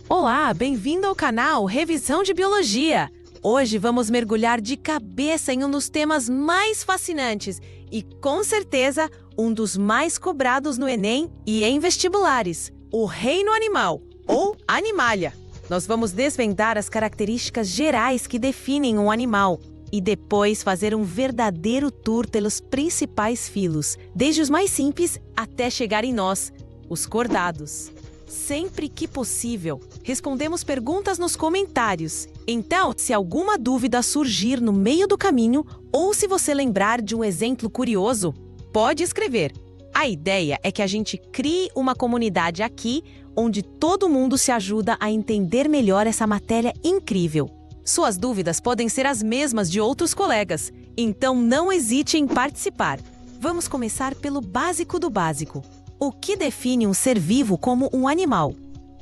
Olá, bem-vindo ao canal Revisão de Biologia. Hoje vamos mergulhar de cabeça em um dos temas mais fascinantes e, com certeza, um dos mais cobrados no Enem e em vestibulares, o reino animal, ou Animalia. Nós vamos desvendar as características gerais que definem um animal e depois fazer um verdadeiro tour pelos principais filos, desde os mais simples até chegar em nós, os cordados. Sempre que possível, respondemos perguntas nos comentários. Então, se alguma dúvida surgir no meio do caminho ou se você lembrar de um exemplo curioso, pode escrever. A ideia é que a gente crie uma comunidade aqui onde todo mundo se ajuda a entender melhor essa matéria incrível. Suas dúvidas podem ser as mesmas de outros colegas, então não hesite em participar. Vamos começar pelo básico do básico. O que define um ser vivo como um animal?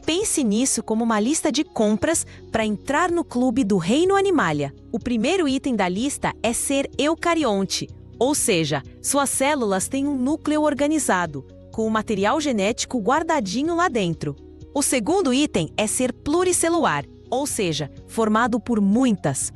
Pense nisso como uma lista de compras para entrar no clube do reino Animalia. O primeiro item da lista é ser eucarionte, ou seja, suas células têm um núcleo organizado, com o material genético guardadinho lá dentro. O segundo item é ser pluricelular, ou seja, formado por muitas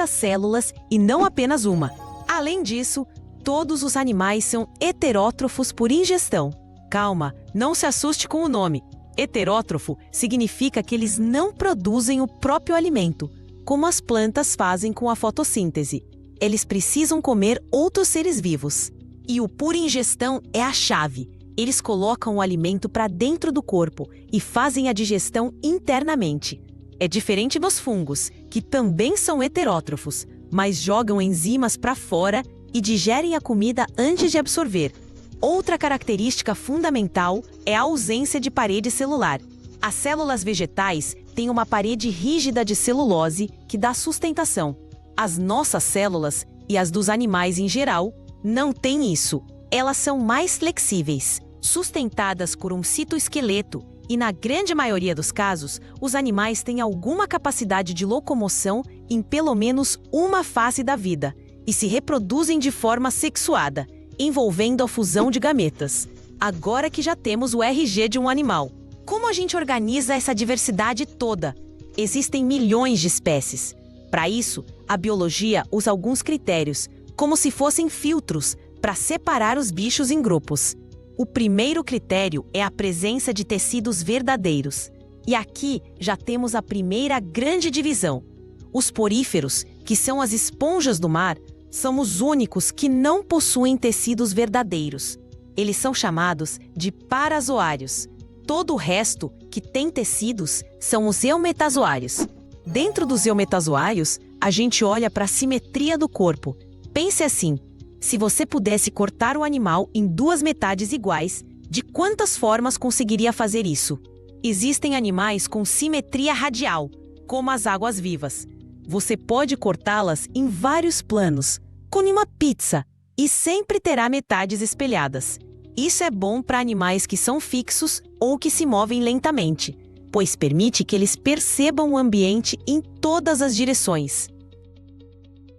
células e não apenas uma. Além disso, todos os animais são heterótrofos por ingestão. Calma, não se assuste com o nome. Heterótrofo significa que eles não produzem o próprio alimento, como as plantas fazem com a fotossíntese. Eles precisam comer outros seres vivos. E o por ingestão é a chave. Eles colocam o alimento para dentro do corpo e fazem a digestão internamente. É diferente dos fungos, que também são heterótrofos, mas jogam enzimas para fora e digerem a comida antes de absorver. Outra característica fundamental é a ausência de parede celular. As células vegetais têm uma parede rígida de celulose que dá sustentação. As nossas células, e as dos animais em geral, não têm isso. Elas são mais flexíveis, sustentadas por um citoesqueleto, e na grande maioria dos casos, os animais têm alguma capacidade de locomoção em pelo menos uma fase da vida, e se reproduzem de forma sexuada, envolvendo a fusão de gametas. Agora que já temos o RG de um animal, como a gente organiza essa diversidade toda? Existem milhões de espécies. Para isso, a biologia usa alguns critérios, como se fossem filtros, para separar os bichos em grupos. O primeiro critério é a presença de tecidos verdadeiros. E aqui já temos a primeira grande divisão. Os poríferos, que são as esponjas do mar, são os únicos que não possuem tecidos verdadeiros. Eles são chamados de parazoários. Todo o resto que tem tecidos são os eumetazoários. Dentro dos eumetazoários, a gente olha para a simetria do corpo. Pense assim, se você pudesse cortar o animal em duas metades iguais, de quantas formas conseguiria fazer isso? Existem animais com simetria radial, como as águas-vivas. Você pode cortá-las em vários planos, como uma pizza, e sempre terá metades espelhadas. Isso é bom para animais que são fixos ou que se movem lentamente, pois permite que eles percebam o ambiente em todas as direções.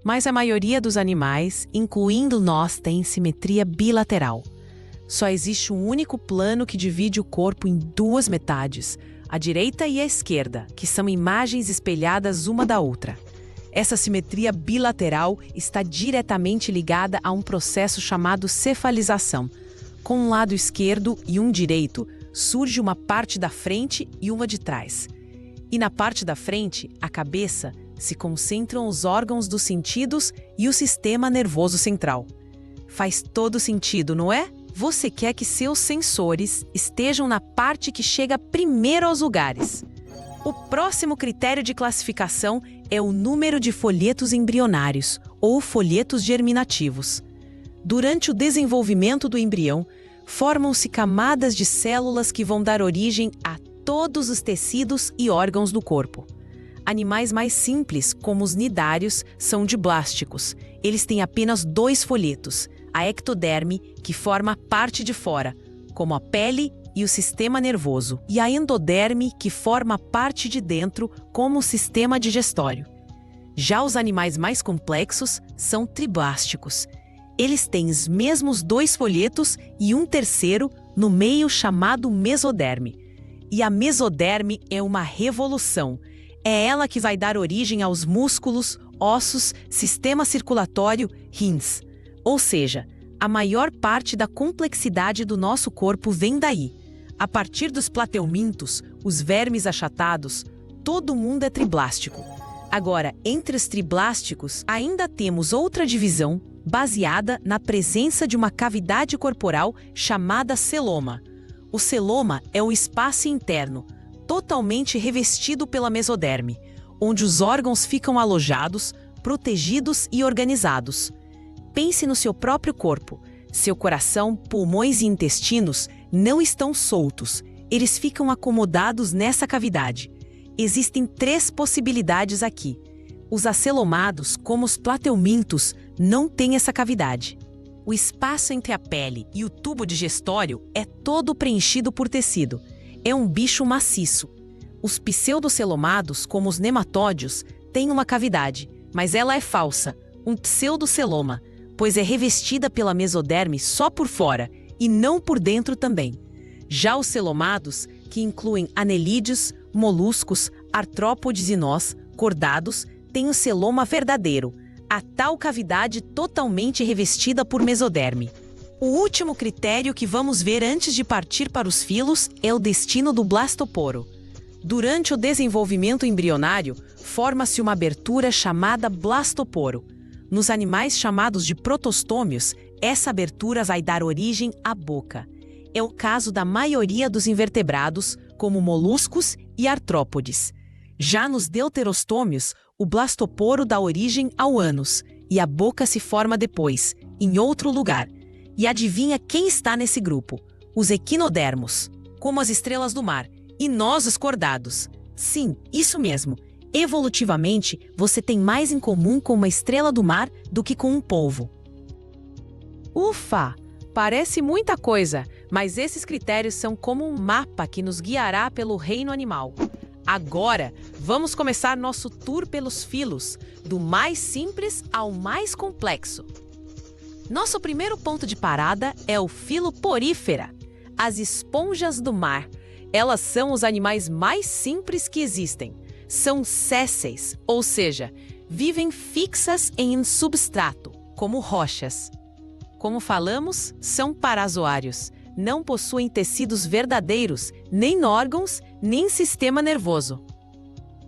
Mas a maioria dos animais, incluindo nós, tem simetria bilateral. Só existe um único plano que divide o corpo em duas metades, a direita e a esquerda, que são imagens espelhadas uma da outra. Essa simetria bilateral está diretamente ligada a um processo chamado cefalização. Com um lado esquerdo e um direito, surge uma parte da frente e uma de trás. E na parte da frente, a cabeça, se concentram os órgãos dos sentidos e o sistema nervoso central. Faz todo sentido, não é? Você quer que seus sensores estejam na parte que chega primeiro aos lugares. O próximo critério de classificação é o número de folhetos embrionários, ou folhetos germinativos. Durante o desenvolvimento do embrião, formam-se camadas de células que vão dar origem a todos os tecidos e órgãos do corpo. Animais mais simples, como os nidários, são diblásticos. Eles têm apenas 2 folhetos, a ectoderme, que forma a parte de fora, como a pele e o sistema nervoso, e a endoderme, que forma a parte de dentro, como o sistema digestório. Já os animais mais complexos são triblásticos. Eles têm os mesmos 2 folhetos e um terceiro no meio chamado mesoderme. E a mesoderme é uma revolução. É ela que vai dar origem aos músculos, ossos, sistema circulatório, rins. Ou seja, a maior parte da complexidade do nosso corpo vem daí. A partir dos plateumintos, os vermes achatados, todo mundo é triblástico. Agora, entre os triblásticos, ainda temos outra divisão baseada na presença de uma cavidade corporal chamada celoma. O celoma é o espaço interno, totalmente revestido pela mesoderme, onde os órgãos ficam alojados, protegidos e organizados. Pense no seu próprio corpo. Seu coração, pulmões e intestinos não estão soltos, eles ficam acomodados nessa cavidade. Existem 3 possibilidades aqui. Os acelomados, como os plateumintos, não têm essa cavidade. O espaço entre a pele e o tubo digestório é todo preenchido por tecido. É um bicho maciço. Os pseudocelomados, como os nematódios, têm uma cavidade, mas ela é falsa, um pseudoceloma, pois é revestida pela mesoderme só por fora e não por dentro também. Já os celomados, que incluem anelídeos, moluscos, artrópodes e nós, cordados, têm o celoma verdadeiro, a tal cavidade totalmente revestida por mesoderme. O último critério que vamos ver antes de partir para os filos é o destino do blastoporo. Durante o desenvolvimento embrionário, forma-se uma abertura chamada blastoporo. Nos animais chamados de protostômios, essa abertura vai dar origem à boca. É o caso da maioria dos invertebrados, como moluscos e artrópodes. Já nos deuterostômios, o blastoporo dá origem ao ânus, e a boca se forma depois, em outro lugar. E adivinha quem está nesse grupo? Os equinodermos, como as estrelas do mar, e nós os cordados. Sim, isso mesmo. Evolutivamente, você tem mais em comum com uma estrela do mar do que com um polvo. Ufa! Parece muita coisa, mas esses critérios são como um mapa que nos guiará pelo reino animal. Agora, vamos começar nosso tour pelos filos, do mais simples ao mais complexo. Nosso primeiro ponto de parada é o filo porífera, as esponjas do mar. Elas são os animais mais simples que existem. São sésseis, ou seja, vivem fixas em um substrato, como rochas. Como falamos, são parazoários. Não possuem tecidos verdadeiros, nem órgãos, nem sistema nervoso.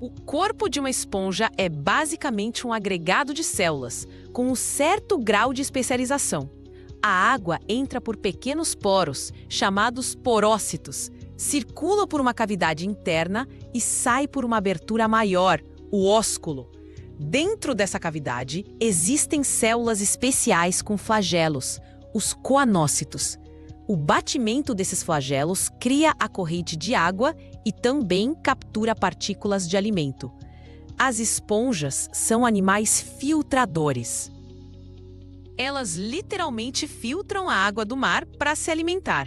O corpo de uma esponja é basicamente um agregado de células, com um certo grau de especialização. A água entra por pequenos poros, chamados porócitos, circula por uma cavidade interna e sai por uma abertura maior, o ósculo. Dentro dessa cavidade, existem células especiais com flagelos, os coanócitos. O batimento desses flagelos cria a corrente de água e também captura partículas de alimento. As esponjas são animais filtradores. Elas literalmente filtram a água do mar para se alimentar.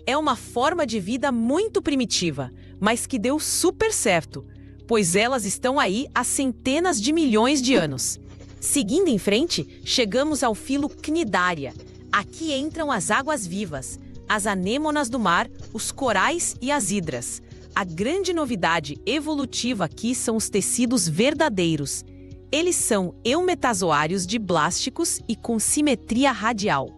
É uma forma de vida muito primitiva, mas que deu super certo, pois elas estão aí há centenas de milhões de anos. Seguindo em frente, chegamos ao filo Cnidaria. Aqui entram as águas-vivas, as anêmonas do mar, os corais e as hidras. A grande novidade evolutiva aqui são os tecidos verdadeiros. Eles são eumetazoários diblásticos e com simetria radial.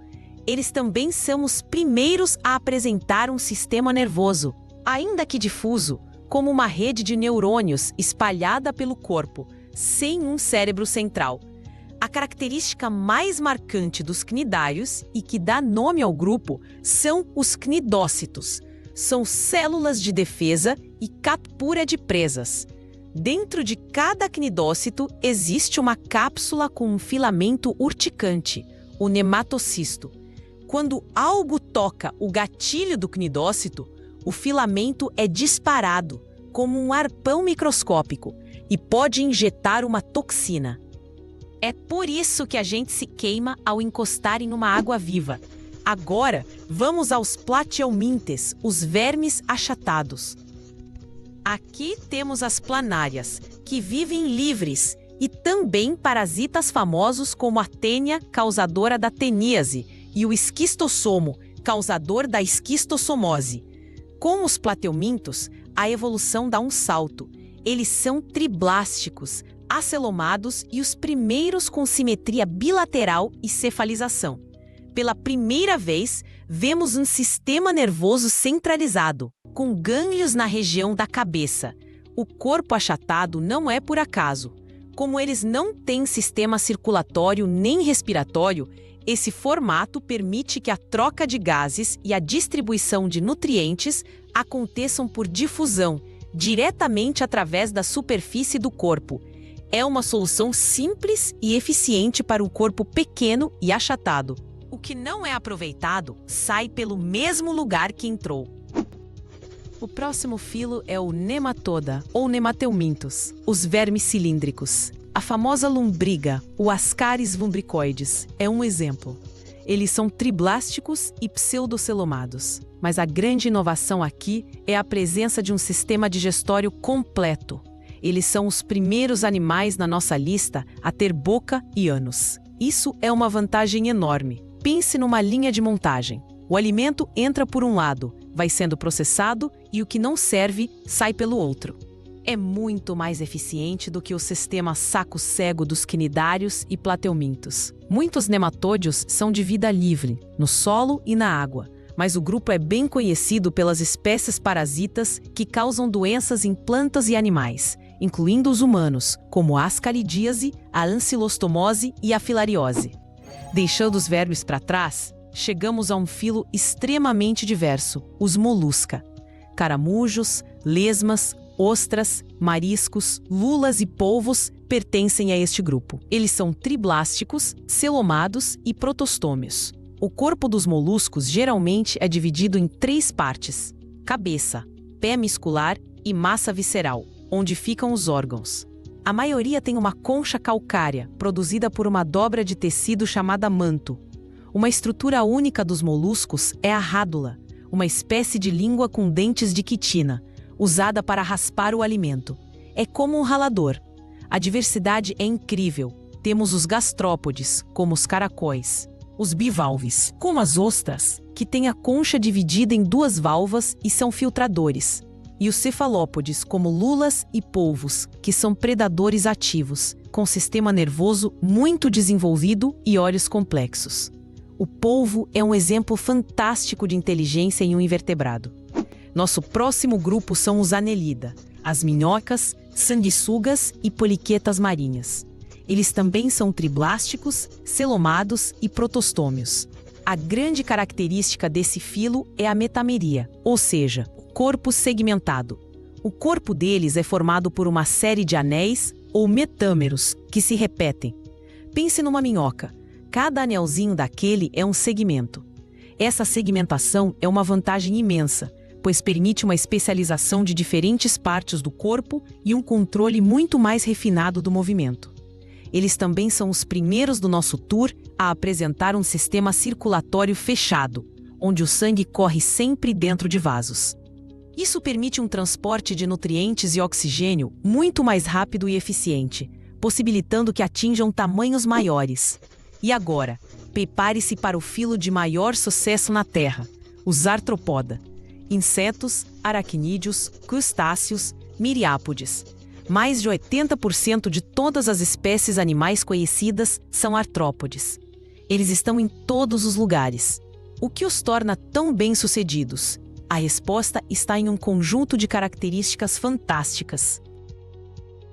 Eles também são os primeiros a apresentar um sistema nervoso, ainda que difuso, como uma rede de neurônios espalhada pelo corpo, sem um cérebro central. A característica mais marcante dos cnidários e que dá nome ao grupo são os cnidócitos. São células de defesa e captura de presas. Dentro de cada cnidócito existe uma cápsula com um filamento urticante, o nematocisto. Quando algo toca o gatilho do cnidócito, o filamento é disparado, como um arpão microscópico, e pode injetar uma toxina. É por isso que a gente se queima ao encostar em uma água viva. Agora, vamos aos plateumintes, os vermes achatados. Aqui temos as planárias, que vivem livres, e também parasitas famosos como a tênia, causadora da teníase, e o esquistossomo, causador da esquistossomose. Com os plateumintos, a evolução dá um salto. Eles são triblásticos, acelomados e os primeiros com simetria bilateral e cefalização. Pela primeira vez, vemos um sistema nervoso centralizado, com gânglios na região da cabeça. O corpo achatado não é por acaso. Como eles não têm sistema circulatório nem respiratório, esse formato permite que a troca de gases e a distribuição de nutrientes aconteçam por difusão, diretamente através da superfície do corpo. É uma solução simples e eficiente para um corpo pequeno e achatado. O que não é aproveitado sai pelo mesmo lugar que entrou. O próximo filo é o Nematoda, ou Nemateumintos, os vermes cilíndricos. A famosa lombriga, o Ascaris lumbricoides, é um exemplo. Eles são triblásticos e pseudocelomados. Mas a grande inovação aqui é a presença de um sistema digestório completo. Eles são os primeiros animais na nossa lista a ter boca e ânus. Isso é uma vantagem enorme. Pense numa linha de montagem. O alimento entra por um lado, vai sendo processado e o que não serve sai pelo outro. É muito mais eficiente do que o sistema saco-cego dos quinidários e plateumintos. Muitos nematódeos são de vida livre, no solo e na água, mas o grupo é bem conhecido pelas espécies parasitas que causam doenças em plantas e animais, incluindo os humanos, como a ascaridíase, a ancilostomose e a filariose. Deixando os vermes para trás, chegamos a um filo extremamente diverso, os molusca. Caramujos, lesmas, ostras, mariscos, lulas e polvos pertencem a este grupo. Eles são triblásticos, celomados e protostômios. O corpo dos moluscos geralmente é dividido em 3 partes: cabeça, pé muscular e massa visceral, onde ficam os órgãos. A maioria tem uma concha calcária, produzida por uma dobra de tecido chamada manto. Uma estrutura única dos moluscos é a rádula, uma espécie de língua com dentes de quitina, usada para raspar o alimento. É como um ralador. A diversidade é incrível. Temos os gastrópodes, como os caracóis. Os bivalves, como as ostras, que têm a concha dividida em 2 válvulas e são filtradores. E os cefalópodes, como lulas e polvos, que são predadores ativos, com sistema nervoso muito desenvolvido e olhos complexos. O polvo é um exemplo fantástico de inteligência em um invertebrado. Nosso próximo grupo são os Annelida, as minhocas, sanguessugas e poliquetas marinhas. Eles também são triblásticos, celomados e protostômios. A grande característica desse filo é a metameria, ou seja, corpo segmentado. O corpo deles é formado por uma série de anéis ou metâmeros que se repetem. Pense numa minhoca. Cada anelzinho daquele é um segmento. Essa segmentação é uma vantagem imensa, pois permite uma especialização de diferentes partes do corpo e um controle muito mais refinado do movimento. Eles também são os primeiros do nosso tour a apresentar um sistema circulatório fechado, onde o sangue corre sempre dentro de vasos. Isso permite um transporte de nutrientes e oxigênio muito mais rápido e eficiente, possibilitando que atinjam tamanhos maiores. E agora, prepare-se para o filo de maior sucesso na Terra, os artrópoda. Insetos, aracnídeos, crustáceos, miriápodes. Mais de 80% de todas as espécies animais conhecidas são artrópodes. Eles estão em todos os lugares. O que os torna tão bem-sucedidos? A resposta está em um conjunto de características fantásticas.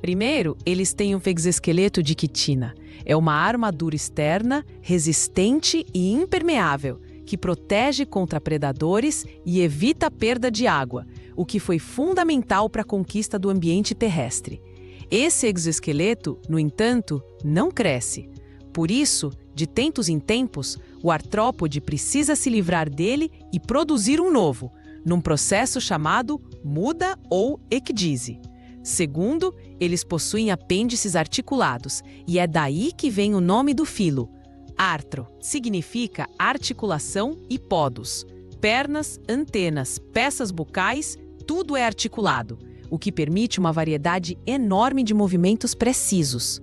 Primeiro, eles têm um exoesqueleto de quitina. É uma armadura externa, resistente e impermeável, que protege contra predadores e evita a perda de água, o que foi fundamental para a conquista do ambiente terrestre. Esse exoesqueleto, no entanto, não cresce. Por isso, de tempos em tempos, o artrópode precisa se livrar dele e produzir um novo, num processo chamado muda ou ecdise. Segundo, eles possuem apêndices articulados, e é daí que vem o nome do filo. Artro significa articulação e podos. Pernas, antenas, peças bucais, tudo é articulado, o que permite uma variedade enorme de movimentos precisos.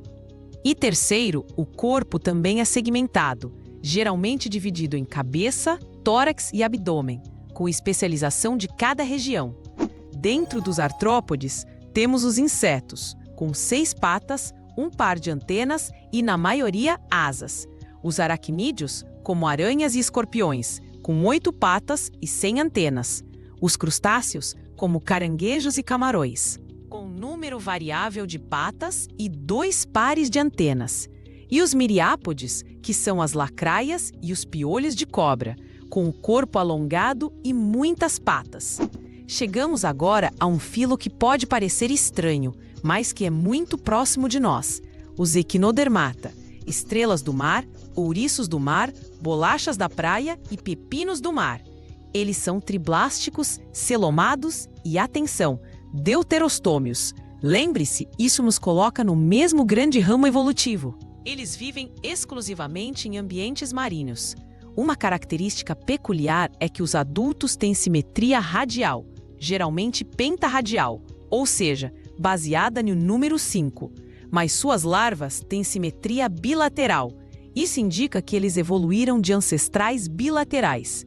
E terceiro, o corpo também é segmentado, geralmente dividido em cabeça, tórax e abdômen, com especialização de cada região. Dentro dos artrópodes, temos os insetos, com 6 patas, um par de antenas e, na maioria, asas. Os aracnídeos, como aranhas e escorpiões, com 8 patas e sem antenas. Os crustáceos, como caranguejos e camarões, com número variável de patas e 2 pares de antenas. E os miriápodes, que são as lacraias e os piolhos de cobra, com o corpo alongado e muitas patas. Chegamos agora a um filo que pode parecer estranho, mas que é muito próximo de nós: os equinodermata, estrelas do mar, ouriços do mar, bolachas da praia e pepinos do mar. Eles são triblásticos, celomados e, atenção, deuterostômios. Lembre-se, isso nos coloca no mesmo grande ramo evolutivo. Eles vivem exclusivamente em ambientes marinhos. Uma característica peculiar é que os adultos têm simetria radial, geralmente pentarradial, ou seja, baseada no número 5, mas suas larvas têm simetria bilateral. Isso indica que eles evoluíram de ancestrais bilaterais.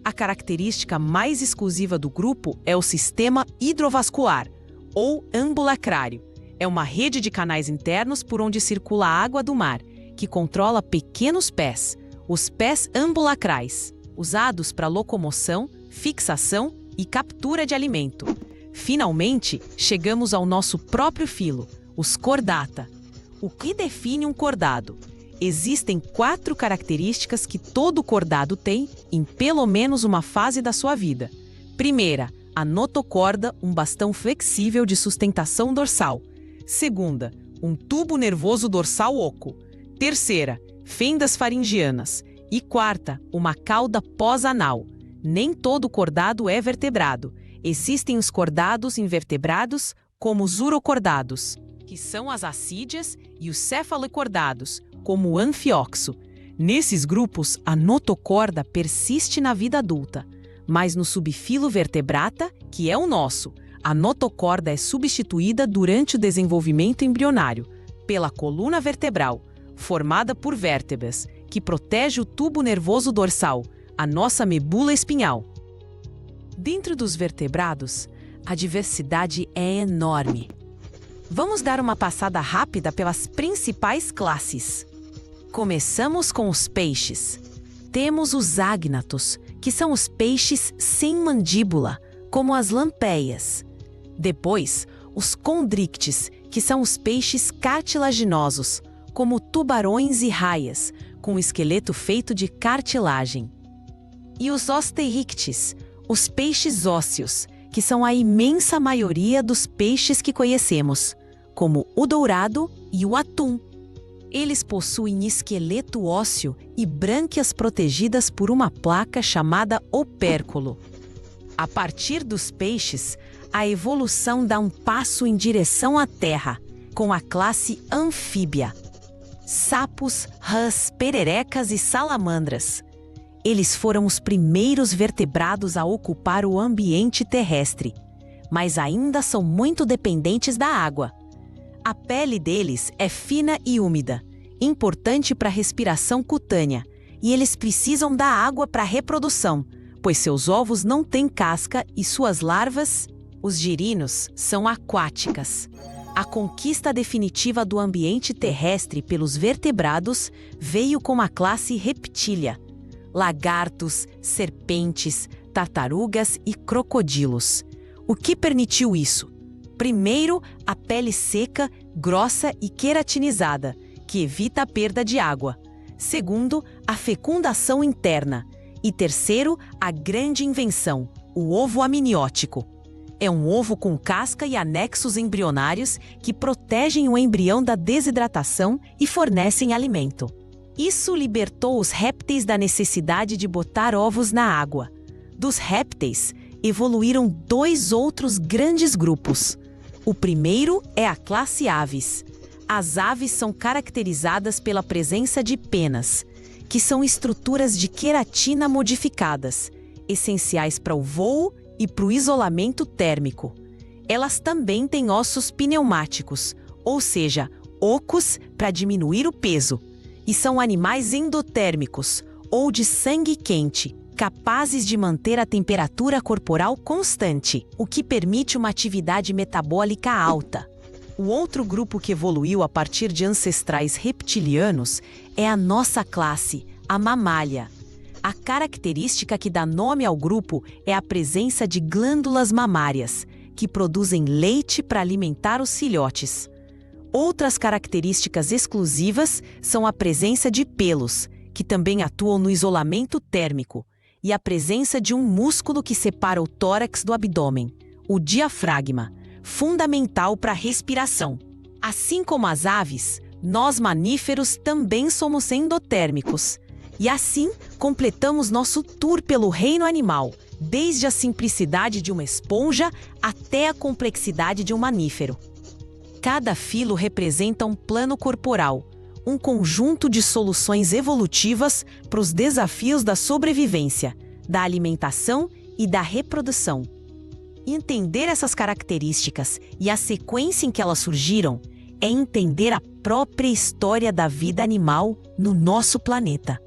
A característica mais exclusiva do grupo é o sistema hidrovascular, ou ambulacrário. É uma rede de canais internos por onde circula a água do mar, que controla pequenos pés, os pés ambulacrais, usados para locomoção, fixação e captura de alimento. Finalmente, chegamos ao nosso próprio filo, os Chordata. O que define um cordado? Existem 4 características que todo cordado tem em pelo menos uma fase da sua vida. Primeira, a notocorda, um bastão flexível de sustentação dorsal. Segunda, um tubo nervoso dorsal oco. Terceira, fendas faringianas. E quarta, uma cauda pós-anal. Nem todo cordado é vertebrado. Existem os cordados invertebrados, como os urocordados, que são as assídeas, e os cefalocordados, como o anfioxo. Nesses grupos, a notocorda persiste na vida adulta. Mas no subfilo vertebrata, que é o nosso, a notocorda é substituída durante o desenvolvimento embrionário pela coluna vertebral, formada por vértebras, que protege o tubo nervoso dorsal, a nossa medula espinhal. Dentro dos vertebrados, a diversidade é enorme. Vamos dar uma passada rápida pelas principais classes. Começamos com os peixes. Temos os ágnatos, que são os peixes sem mandíbula, como as lampeias. Depois, os condrictes, que são os peixes cartilaginosos, como tubarões e raias, com o esqueleto feito de cartilagem. E os osteíctes, os peixes ósseos, que são a imensa maioria dos peixes que conhecemos, como o dourado e o atum. Eles possuem esqueleto ósseo e brânquias protegidas por uma placa chamada opérculo. A partir dos peixes, a evolução dá um passo em direção à Terra, com a classe anfíbia. Sapos, rãs, pererecas e salamandras. Eles foram os primeiros vertebrados a ocupar o ambiente terrestre, mas ainda são muito dependentes da água. A pele deles é fina e úmida, importante para a respiração cutânea, e eles precisam da água para a reprodução, pois seus ovos não têm casca e suas larvas, os girinos, são aquáticas. A conquista definitiva do ambiente terrestre pelos vertebrados veio com a classe reptília: lagartos, serpentes, tartarugas e crocodilos. O que permitiu isso? Primeiro, a pele seca, grossa e queratinizada, que evita a perda de água. Segundo, a fecundação interna. E terceiro, a grande invenção, o ovo amniótico. É um ovo com casca e anexos embrionários que protegem o embrião da desidratação e fornecem alimento. Isso libertou os répteis da necessidade de botar ovos na água. Dos répteis, evoluíram 2 outros grandes grupos. O primeiro é a classe aves. As aves são caracterizadas pela presença de penas, que são estruturas de queratina modificadas, essenciais para o voo e para o isolamento térmico. Elas também têm ossos pneumáticos, ou seja, ocos para diminuir o peso, e são animais endotérmicos, ou de sangue quente, capazes de manter a temperatura corporal constante, o que permite uma atividade metabólica alta. O outro grupo que evoluiu a partir de ancestrais reptilianos é a nossa classe, a mamália. A característica que dá nome ao grupo é a presença de glândulas mamárias, que produzem leite para alimentar os filhotes. Outras características exclusivas são a presença de pelos, que também atuam no isolamento térmico, e a presença de um músculo que separa o tórax do abdômen, o diafragma, fundamental para a respiração. Assim como as aves, nós mamíferos também somos endotérmicos. E assim, completamos nosso tour pelo reino animal, desde a simplicidade de uma esponja até a complexidade de um mamífero. Cada filo representa um plano corporal, um conjunto de soluções evolutivas para os desafios da sobrevivência, da alimentação e da reprodução. Entender essas características e a sequência em que elas surgiram é entender a própria história da vida animal no nosso planeta.